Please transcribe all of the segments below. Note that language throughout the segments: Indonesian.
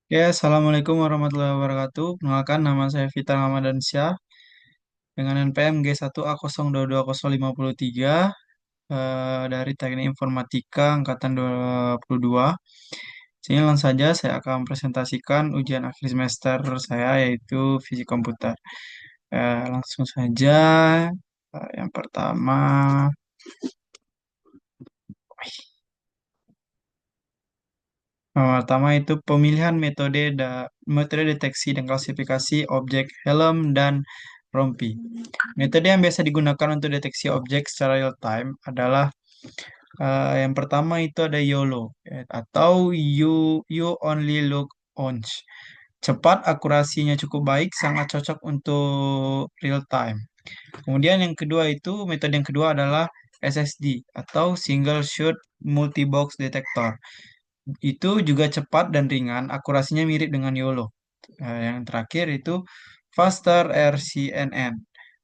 Ya, Assalamualaikum warahmatullahi wabarakatuh. Perkenalkan, nama saya Vita Ramadansyah dengan NPM G1A022053 dari Teknik Informatika Angkatan 22. Sini langsung saja saya akan presentasikan ujian akhir semester saya yaitu Fisik Komputer. Langsung saja, yang pertama, itu pemilihan metode deteksi dan klasifikasi objek helm dan rompi. Metode yang biasa digunakan untuk deteksi objek secara real time adalah yang pertama itu ada YOLO atau you only look once. Cepat, akurasinya cukup baik, sangat cocok untuk real time. Kemudian yang kedua itu metode yang kedua adalah SSD atau Single Shot Multibox Detector. Itu juga cepat dan ringan, akurasinya mirip dengan YOLO. Yang terakhir itu Faster RCNN.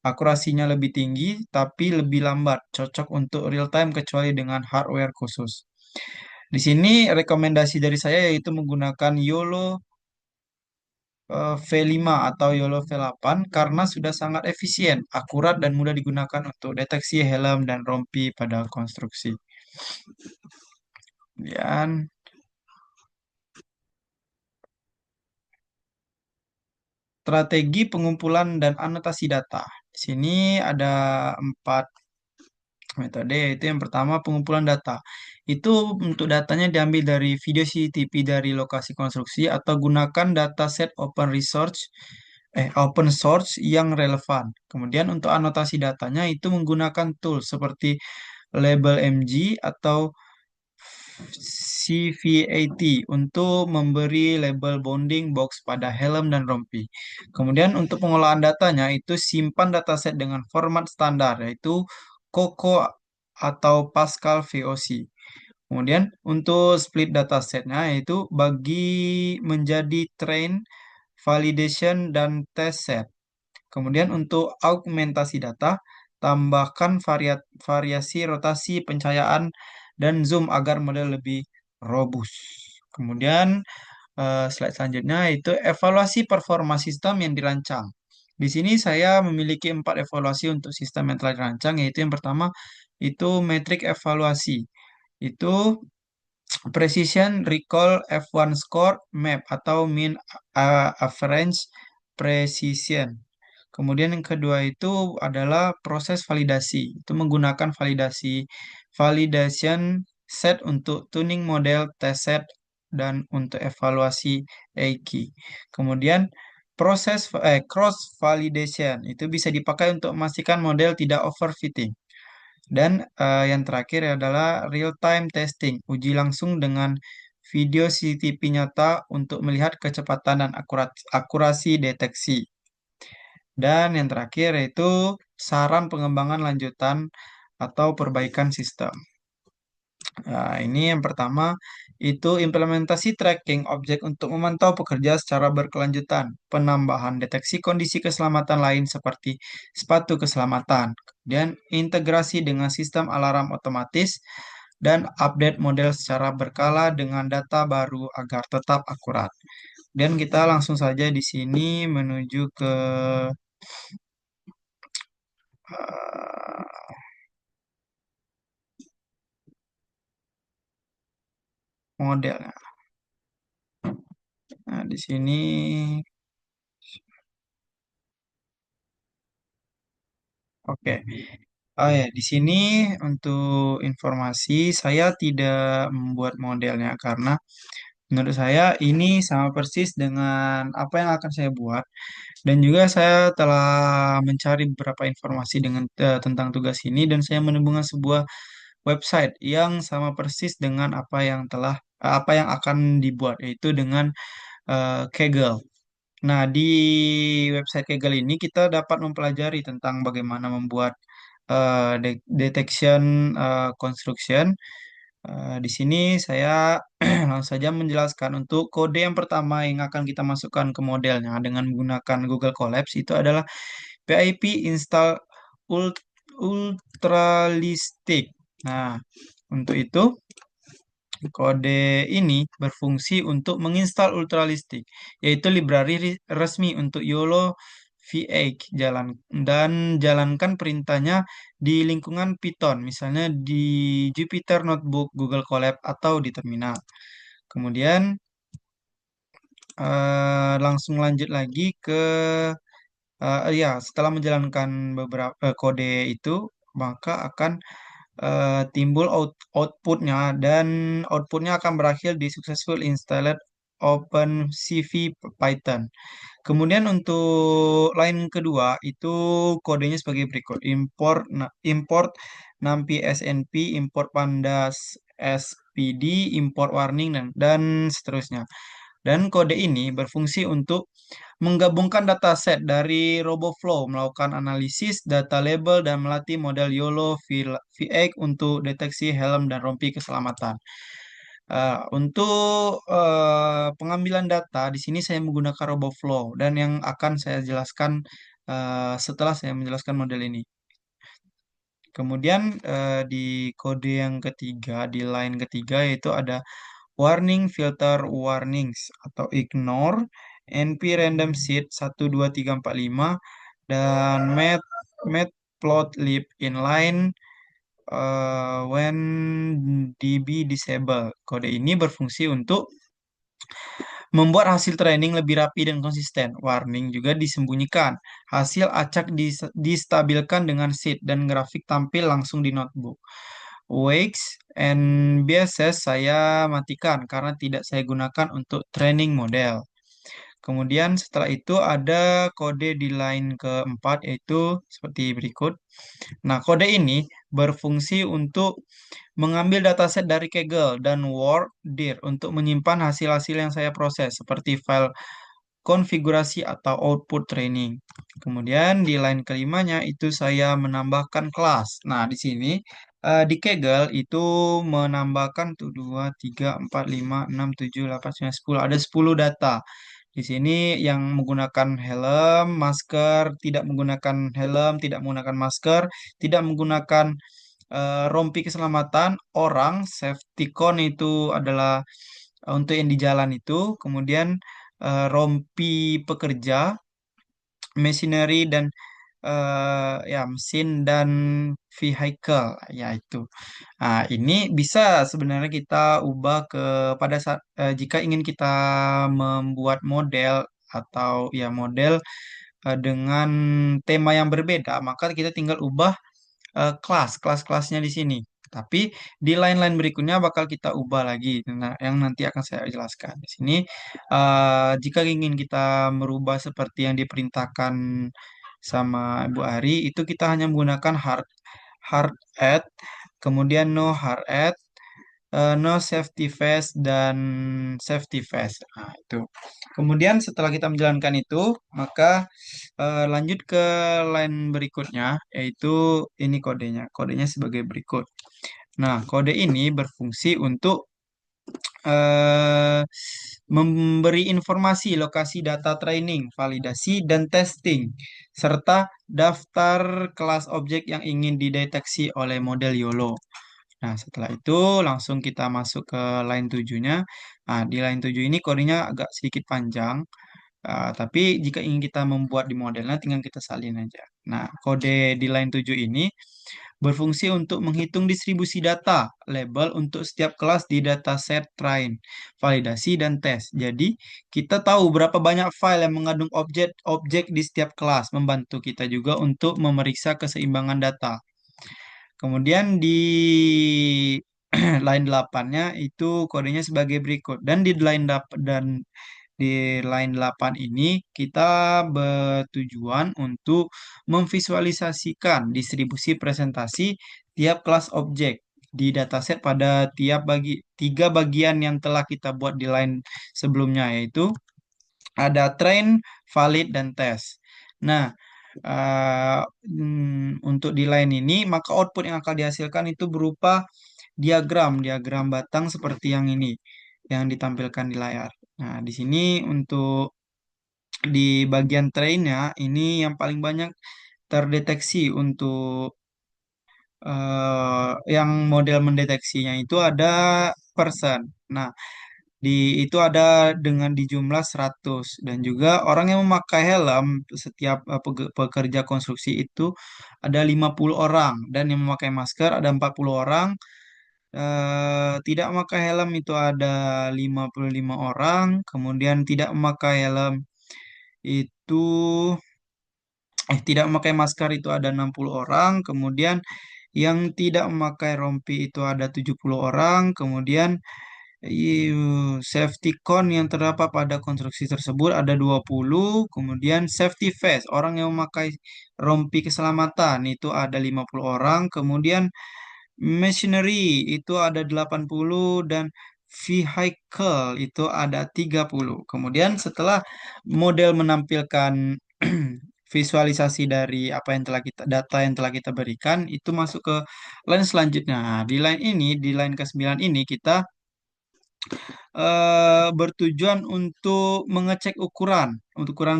Akurasinya lebih tinggi tapi lebih lambat, cocok untuk real time kecuali dengan hardware khusus. Di sini rekomendasi dari saya yaitu menggunakan YOLO V5 atau YOLO V8 karena sudah sangat efisien, akurat dan mudah digunakan untuk deteksi helm dan rompi pada konstruksi. Kemudian strategi pengumpulan dan anotasi data. Di sini ada 4 metode, yaitu yang pertama pengumpulan data. Itu untuk datanya diambil dari video CCTV dari lokasi konstruksi atau gunakan dataset open source yang relevan. Kemudian untuk anotasi datanya itu menggunakan tool seperti label MG atau CVAT untuk memberi label bounding box pada helm dan rompi. Kemudian untuk pengolahan datanya itu simpan dataset dengan format standar yaitu COCO atau Pascal VOC. Kemudian untuk split datasetnya yaitu bagi menjadi train, validation, dan test set. Kemudian untuk augmentasi data, tambahkan variasi rotasi pencahayaan dan zoom agar model lebih robust. Kemudian slide selanjutnya itu evaluasi performa sistem yang dirancang. Di sini saya memiliki 4 evaluasi untuk sistem yang telah dirancang, yaitu yang pertama itu metrik evaluasi. Itu Precision Recall F1 Score Map atau Mean Average Precision. Kemudian yang kedua itu adalah proses validasi. Itu menggunakan validation set untuk tuning model, test set, dan untuk evaluasi A-key. Kemudian cross validation itu bisa dipakai untuk memastikan model tidak overfitting. Dan yang terakhir adalah real time testing, uji langsung dengan video CCTV nyata untuk melihat kecepatan dan akurasi deteksi. Dan yang terakhir yaitu saran pengembangan lanjutan atau perbaikan sistem. Nah, ini yang pertama itu implementasi tracking objek untuk memantau pekerja secara berkelanjutan, penambahan deteksi kondisi keselamatan lain seperti sepatu keselamatan, kemudian integrasi dengan sistem alarm otomatis, dan update model secara berkala dengan data baru agar tetap akurat. Dan kita langsung saja di sini menuju ke eh, modelnya. Nah, di sini, oke. Oh ya, di sini untuk informasi saya tidak membuat modelnya karena menurut saya ini sama persis dengan apa yang akan saya buat dan juga saya telah mencari beberapa informasi tentang tugas ini dan saya menemukan sebuah website yang sama persis dengan apa yang akan dibuat yaitu dengan Kaggle. Nah, di website Kaggle ini kita dapat mempelajari tentang bagaimana membuat detection construction. Di sini saya langsung saja menjelaskan untuk kode yang pertama yang akan kita masukkan ke modelnya dengan menggunakan Google Colabs itu adalah PIP install ultralistic. Nah, untuk itu Kode ini berfungsi untuk menginstal Ultralistic, yaitu library resmi untuk YOLO V8 dan jalankan perintahnya di lingkungan Python, misalnya di Jupyter Notebook, Google Colab, atau di terminal. Kemudian langsung lanjut lagi ke ya, setelah menjalankan beberapa kode itu, maka akan timbul outputnya, dan outputnya akan berakhir di successful installed OpenCV Python. Kemudian untuk line kedua itu kodenya sebagai berikut: import numpy snp, import pandas spd, import warning, dan seterusnya. Dan kode ini berfungsi untuk menggabungkan dataset dari RoboFlow, melakukan analisis data label, dan melatih model YOLO V8 untuk deteksi helm dan rompi keselamatan. Untuk pengambilan data, di sini saya menggunakan RoboFlow, dan yang akan saya jelaskan setelah saya menjelaskan model ini. Kemudian di kode yang ketiga, di line ketiga, yaitu ada warning filter warnings atau ignore, np random seed 12345, dan matplotlib inline when db disable. Kode ini berfungsi untuk membuat hasil training lebih rapi dan konsisten. Warning juga disembunyikan. Hasil acak distabilkan dengan seed dan grafik tampil langsung di notebook. Wakes and biases saya matikan karena tidak saya gunakan untuk training model. Kemudian setelah itu ada kode di line keempat, yaitu seperti berikut. Nah, kode ini berfungsi untuk mengambil dataset dari Kaggle dan Word dir untuk menyimpan hasil-hasil yang saya proses seperti file konfigurasi atau output training. Kemudian di line kelimanya itu saya menambahkan kelas. Nah, di sini di Kaggle itu menambahkan tuh 2, 3, 4, 5, 6, 7, 8, 9, 10. Ada 10 data. Di sini yang menggunakan helm, masker, tidak menggunakan helm, tidak menggunakan masker, tidak menggunakan rompi keselamatan, orang, safety cone itu adalah untuk yang di jalan itu, kemudian rompi pekerja, machinery, dan ya mesin, dan vehicle, ya itu. Nah, ini bisa sebenarnya kita ubah ke pada saat jika ingin kita membuat model atau ya model dengan tema yang berbeda, maka kita tinggal ubah kelas-kelasnya di sini. Tapi di line-line berikutnya bakal kita ubah lagi. Nah, yang nanti akan saya jelaskan. Di sini, jika ingin kita merubah seperti yang diperintahkan sama Ibu Ari, itu kita hanya menggunakan hard add, kemudian no hard add, no safety face, dan safety face. Nah, itu. Kemudian setelah kita menjalankan itu, maka lanjut ke line berikutnya, yaitu ini kodenya. Kodenya sebagai berikut. Nah, kode ini berfungsi untuk eh, memberi informasi lokasi data training, validasi, dan testing, serta daftar kelas objek yang ingin dideteksi oleh model YOLO. Nah, setelah itu langsung kita masuk ke line 7-nya. Nah, di line 7 ini kodenya agak sedikit panjang. Tapi jika ingin kita membuat di modelnya, tinggal kita salin aja. Nah, kode di line 7 ini berfungsi untuk menghitung distribusi data label untuk setiap kelas di dataset train, validasi, dan tes. Jadi, kita tahu berapa banyak file yang mengandung objek-objek di setiap kelas, membantu kita juga untuk memeriksa keseimbangan data. Kemudian di line 8-nya itu kodenya sebagai berikut. Dan di line 8 ini kita bertujuan untuk memvisualisasikan distribusi presentasi tiap kelas objek di dataset pada tiga bagian yang telah kita buat di line sebelumnya, yaitu ada train, valid, dan test. Nah, untuk di line ini, maka output yang akan dihasilkan itu berupa diagram batang seperti yang ini, yang ditampilkan di layar. Nah, di sini untuk di bagian trainnya, ini yang paling banyak terdeteksi untuk yang model mendeteksinya itu ada person. Nah, itu ada dengan di jumlah 100 dan juga orang yang memakai helm setiap pekerja konstruksi itu ada 50 orang dan yang memakai masker ada 40 orang. Tidak memakai helm itu ada 55 orang, kemudian tidak memakai helm itu tidak memakai masker itu ada 60 orang, kemudian yang tidak memakai rompi itu ada 70 orang, kemudian safety cone yang terdapat pada konstruksi tersebut ada 20, kemudian safety vest, orang yang memakai rompi keselamatan itu ada 50 orang, kemudian machinery itu ada 80 dan vehicle itu ada 30. Kemudian setelah model menampilkan visualisasi dari apa yang telah kita data yang telah kita berikan itu masuk ke line selanjutnya. Nah, di line ini, di line ke-9 ini kita bertujuan untuk mengecek ukuran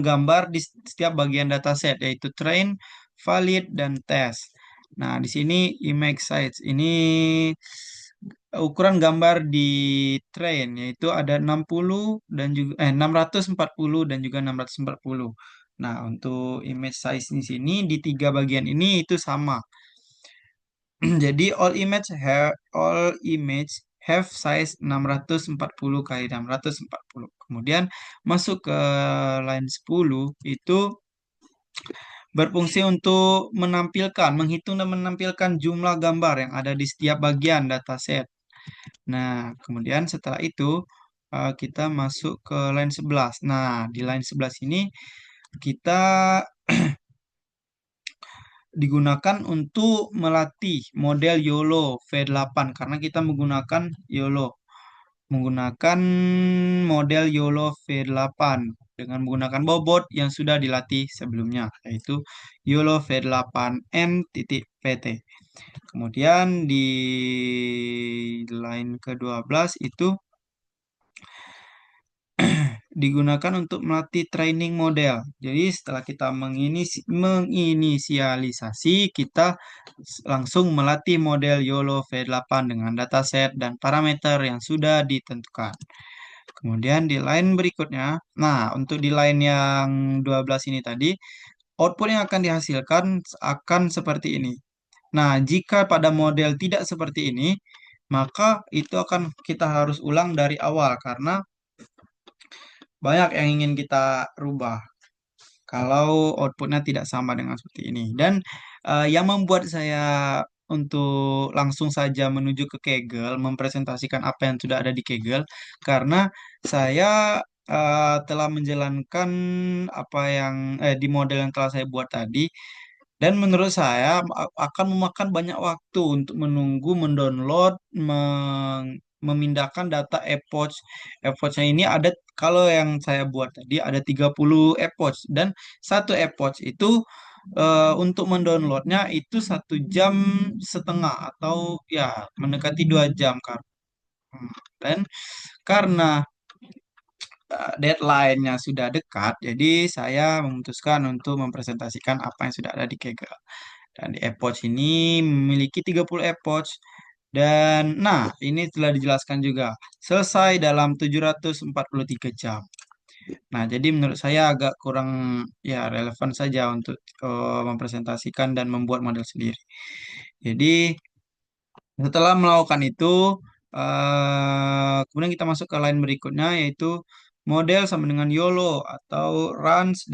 gambar di setiap bagian dataset, yaitu train, valid, dan test. Nah, di sini image size ini ukuran gambar di train yaitu ada 60 dan juga 640 dan juga 640. Nah, untuk image size di sini di tiga bagian ini itu sama. Jadi all image have size 640 kali 640. Kemudian masuk ke line 10 itu berfungsi untuk menghitung dan menampilkan jumlah gambar yang ada di setiap bagian dataset. Nah, kemudian setelah itu kita masuk ke line 11. Nah, di line 11 ini kita digunakan untuk melatih model YOLO V8 karena kita menggunakan model YOLO V8 dengan menggunakan bobot yang sudah dilatih sebelumnya yaitu YOLO V8M.PT. Kemudian di line ke-12 itu digunakan untuk melatih training model. Jadi setelah kita menginisialisasi, kita langsung melatih model YOLO V8 dengan dataset dan parameter yang sudah ditentukan. Kemudian di line berikutnya, nah untuk di line yang 12 ini tadi, output yang akan dihasilkan akan seperti ini. Nah, jika pada model tidak seperti ini, maka itu akan kita harus ulang dari awal karena banyak yang ingin kita rubah kalau outputnya tidak sama dengan seperti ini. Dan yang membuat saya untuk langsung saja menuju ke Kaggle, mempresentasikan apa yang sudah ada di Kaggle, karena saya telah menjalankan apa yang di model yang telah saya buat tadi, dan menurut saya akan memakan banyak waktu untuk menunggu, mendownload, memindahkan data epoch. Epoch-nya ini ada, kalau yang saya buat tadi ada 30 epoch dan satu epoch itu untuk mendownloadnya itu 1,5 jam atau ya mendekati 2 jam kan. Dan karena deadline-nya sudah dekat, jadi saya memutuskan untuk mempresentasikan apa yang sudah ada di Kaggle. Dan di epoch ini memiliki 30 epoch. Dan nah, ini telah dijelaskan juga. Selesai dalam 743 jam. Nah, jadi menurut saya agak kurang ya relevan saja untuk mempresentasikan dan membuat model sendiri. Jadi setelah melakukan itu, kemudian kita masuk ke line berikutnya yaitu model sama dengan YOLO atau runs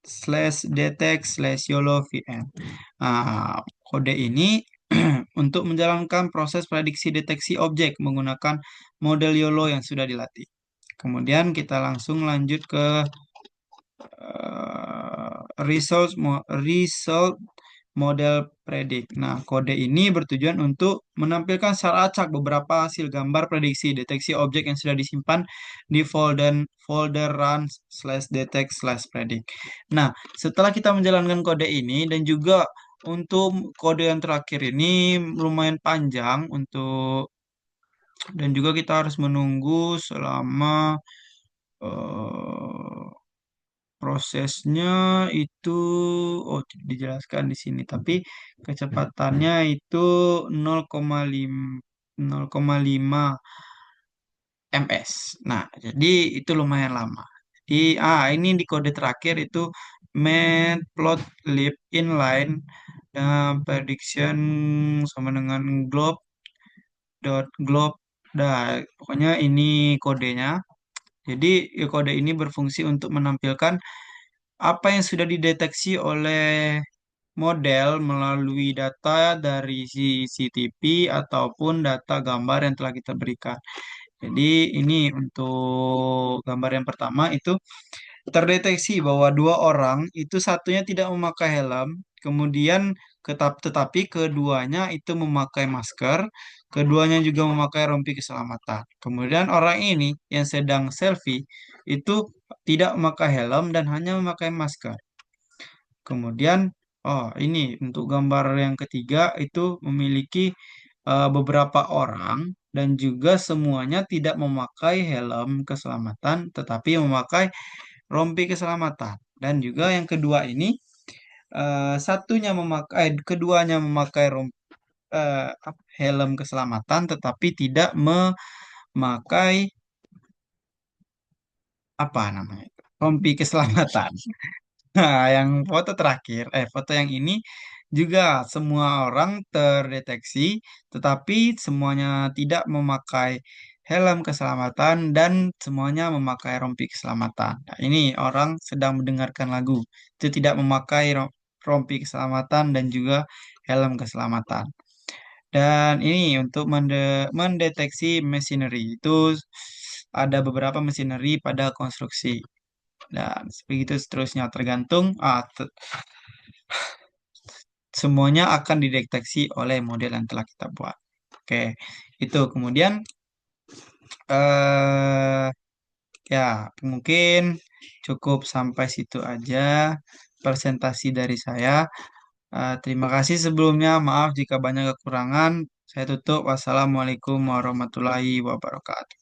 slash detect slash YOLO VM. Nah, kode ini untuk menjalankan proses prediksi deteksi objek menggunakan model YOLO yang sudah dilatih. Kemudian kita langsung lanjut ke result model predict. Nah, kode ini bertujuan untuk menampilkan secara acak beberapa hasil gambar prediksi deteksi objek yang sudah disimpan di folder run slash detect slash predict. Nah, setelah kita menjalankan kode ini dan juga untuk kode yang terakhir ini lumayan panjang dan juga kita harus menunggu selama eh, prosesnya itu tidak dijelaskan di sini, tapi kecepatannya itu 0,5 0,5 ms. Nah, jadi itu lumayan lama. Di ini di kode terakhir itu matplotlib inline dan prediction sama dengan globe.globe. Nah, pokoknya ini kodenya. Jadi kode ini berfungsi untuk menampilkan apa yang sudah dideteksi oleh model melalui data dari CCTV ataupun data gambar yang telah kita berikan. Jadi ini untuk gambar yang pertama itu terdeteksi bahwa dua orang itu satunya tidak memakai helm, kemudian tetapi keduanya itu memakai masker, keduanya juga memakai rompi keselamatan. Kemudian orang ini yang sedang selfie itu tidak memakai helm dan hanya memakai masker. Kemudian, ini untuk gambar yang ketiga itu memiliki beberapa orang dan juga semuanya tidak memakai helm keselamatan, tetapi memakai rompi keselamatan. Dan juga yang kedua ini keduanya memakai helm keselamatan, tetapi tidak memakai apa namanya itu, rompi keselamatan. Nah, yang foto terakhir, foto yang ini juga semua orang terdeteksi, tetapi semuanya tidak memakai helm keselamatan dan semuanya memakai rompi keselamatan. Nah, ini orang sedang mendengarkan lagu, itu tidak memakai rompi keselamatan dan juga helm keselamatan. Dan ini untuk mendeteksi machinery, itu ada beberapa machinery pada konstruksi. Dan begitu seterusnya tergantung semuanya akan dideteksi oleh model yang telah kita buat. Oke, itu kemudian eh ya mungkin cukup sampai situ aja presentasi dari saya. Terima kasih sebelumnya, maaf jika banyak kekurangan. Saya tutup. Wassalamualaikum warahmatullahi wabarakatuh.